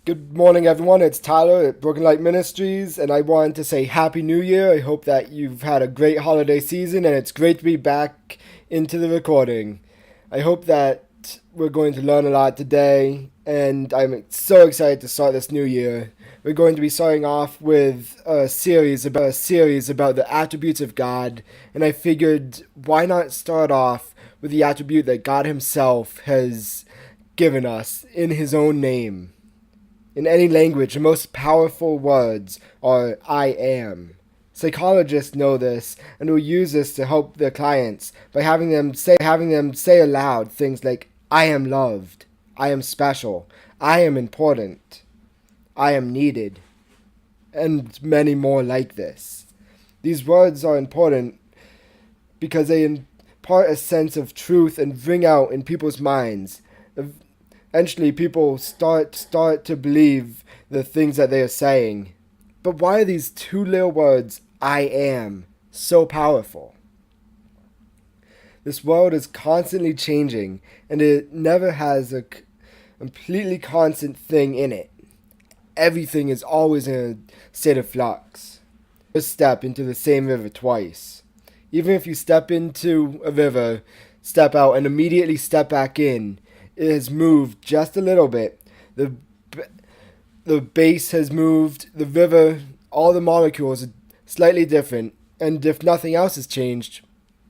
Good morning, everyone. It's Tyler at Broken Light Ministries, and I wanted to say Happy New Year. I hope that you've had a great holiday season, and it's great to be back into the recording. I hope that we're going to learn a lot today, and I'm so excited to start this new year. We're going to be starting off with a series about the attributes of God, and I figured why not start off with the attribute that God Himself has given us in His own name. In any language, the most powerful words are I am. Psychologists know this and will use this to help their clients by having them say aloud things like I am loved, I am special, I am important, I am needed, and many more like this. These words are important because they impart a sense of truth and ring out in people's minds. Eventually, people start to believe the things that they are saying. But why are these two little words, I am, so powerful? This world is constantly changing, and it never has a completely constant thing in it. Everything is always in a state of flux. Just step into the same river twice. Even if you step into a river, step out, and immediately step back in, it has moved just a little bit. The base has moved, the river, all the molecules are slightly different, and if nothing else has changed,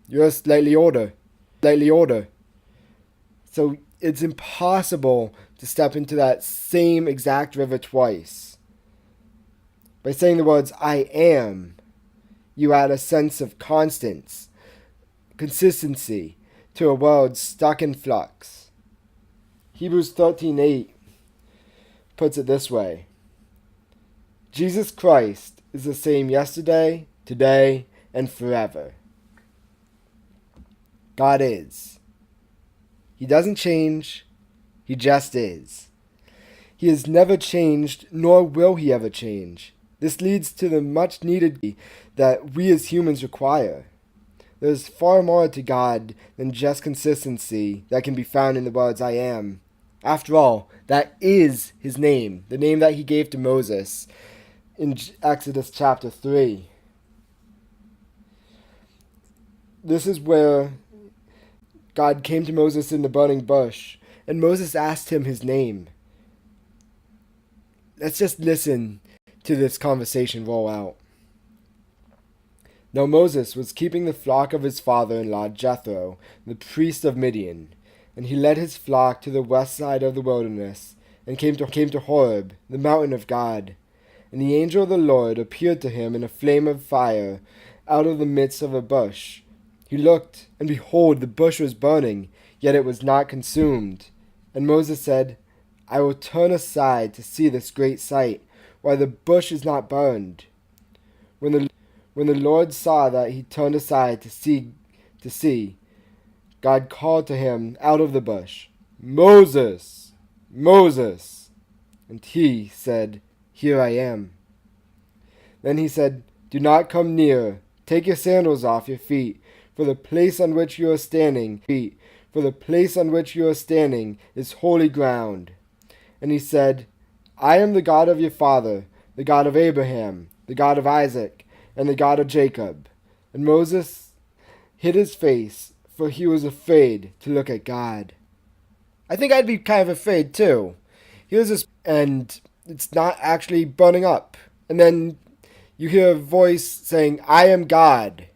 you're slightly older. So it's impossible to step into that same exact river twice. By saying the words I am, you add a sense of consistency to a world stuck in flux. Hebrews 13:8 puts it this way: Jesus Christ is the same yesterday, today, and forever. God is. He doesn't change, He just is. He has never changed, nor will He ever change. This leads to the much needed that we as humans require. There's far more to God than just consistency that can be found in the words I am. After all, that is His name, the name that He gave to Moses in Exodus chapter 3. This is where God came to Moses in the burning bush, and Moses asked Him His name. Let's just listen to this conversation roll out. Now Moses was keeping the flock of his father-in-law Jethro, the priest of Midian. And he led his flock to the west side of the wilderness, and came to Horeb, the mountain of God. And the angel of the Lord appeared to him in a flame of fire out of the midst of a bush. He looked, and behold, the bush was burning, yet it was not consumed. And Moses said, I will turn aside to see this great sight, why the bush is not burned. When the Lord saw that he turned aside to see, God called to him out of the bush, Moses, Moses. And he said, Here I am. Then he said, Do not come near. Take your sandals off your feet, for the place on which you are standing is holy ground. And he said, I am the God of your father, the God of Abraham, the God of Isaac, and the God of Jacob. And Moses hid his face, for he was afraid to look at God. I think I'd be kind of afraid too. And it's not actually burning up. And then you hear a voice saying, I am God.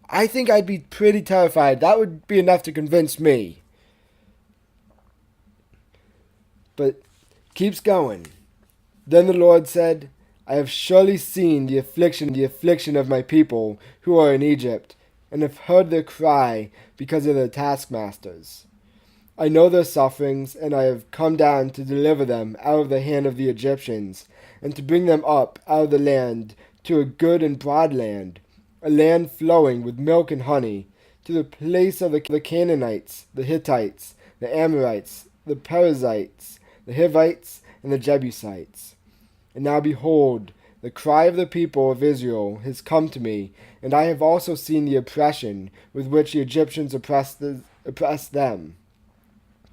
I think I'd be pretty terrified. That would be enough to convince me. But keeps going. Then the Lord said, I have surely seen the affliction of my people who are in Egypt, and have heard their cry because of their taskmasters. I know their sufferings, and I have come down to deliver them out of the hand of the Egyptians, and to bring them up out of the land to a good and broad land, a land flowing with milk and honey, to the place of the Canaanites, the Hittites, the Amorites, the Perizzites, the Hivites, and the Jebusites. And now behold, the cry of the people of Israel has come to me, and I have also seen the oppression with which the Egyptians oppress them.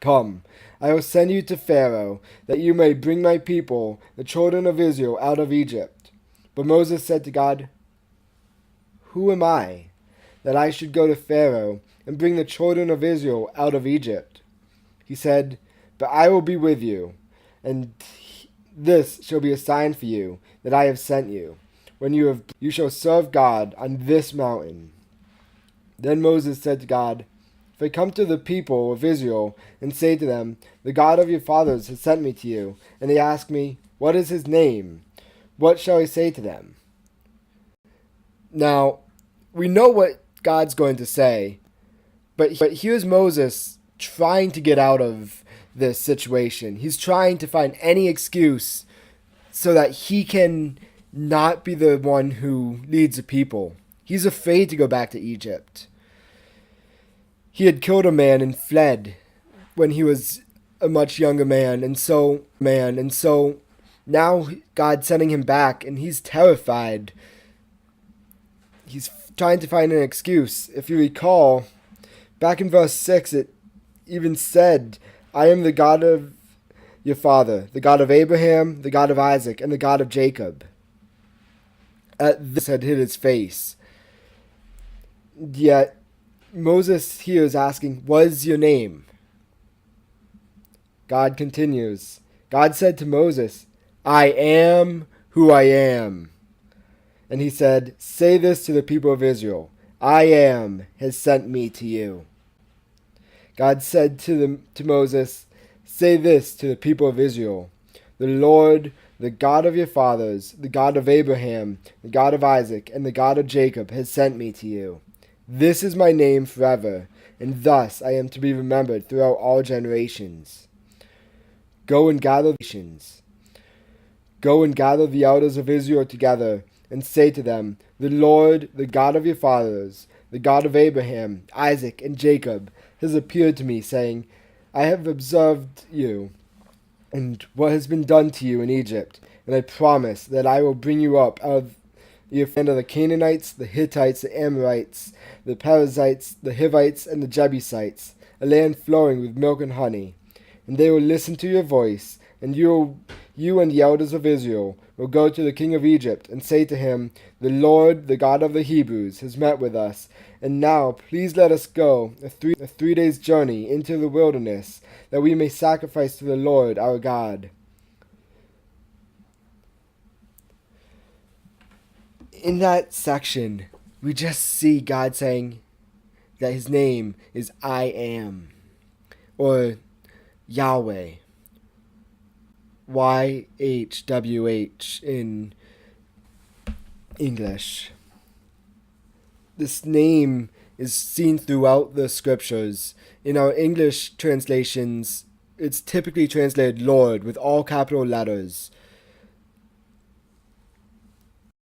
Come, I will send you to Pharaoh, that you may bring my people, the children of Israel, out of Egypt. But Moses said to God, Who am I, that I should go to Pharaoh and bring the children of Israel out of Egypt? He said, But I will be with you, and this shall be a sign for you that I have sent you. When you shall serve God on this mountain. Then Moses said to God, If I come to the people of Israel and say to them, The God of your fathers has sent me to you, and they ask me, What is his name? What shall I say to them? Now, we know what God's going to say, but here's Moses trying to get out of this situation. He's trying to find any excuse so that he can not be the one who leads the people. He's afraid to go back to Egypt. He had killed a man and fled when he was a much younger man, and so now God's sending him back, and he's terrified. He's trying to find an excuse. If you recall, back in verse 6, it even said, I am the God of your father, the God of Abraham, the God of Isaac, and the God of Jacob. At this had hid his face. Yet Moses here is asking, What is your name? God continues. God said to Moses, I am who I am. And he said, Say this to the people of Israel, I am has sent me to you. God said to Moses, Say this to the people of Israel, The Lord, the God of your fathers, the God of Abraham, the God of Isaac, and the God of Jacob has sent me to you. This is my name forever, and thus I am to be remembered throughout all generations. Go and gather the elders of Israel together, and say to them, The Lord, the God of your fathers, the God of Abraham, Isaac, and Jacob, has appeared to me, saying, I have observed you, and what has been done to you in Egypt, and I promise that I will bring you up out of the land of the Canaanites, the Hittites, the Amorites, the Perizzites, the Hivites, and the Jebusites, a land flowing with milk and honey. And they will listen to your voice, and you and the elders of Israel will go to the king of Egypt and say to him, The Lord, the God of the Hebrews, has met with us, and now please let us go a 3 days' journey into the wilderness, that we may sacrifice to the Lord our God. In that section, we just see God saying that his name is I Am, or Yahweh. YHWH in English. This name is seen throughout the scriptures. In our English translations, it's typically translated Lord with all capital letters.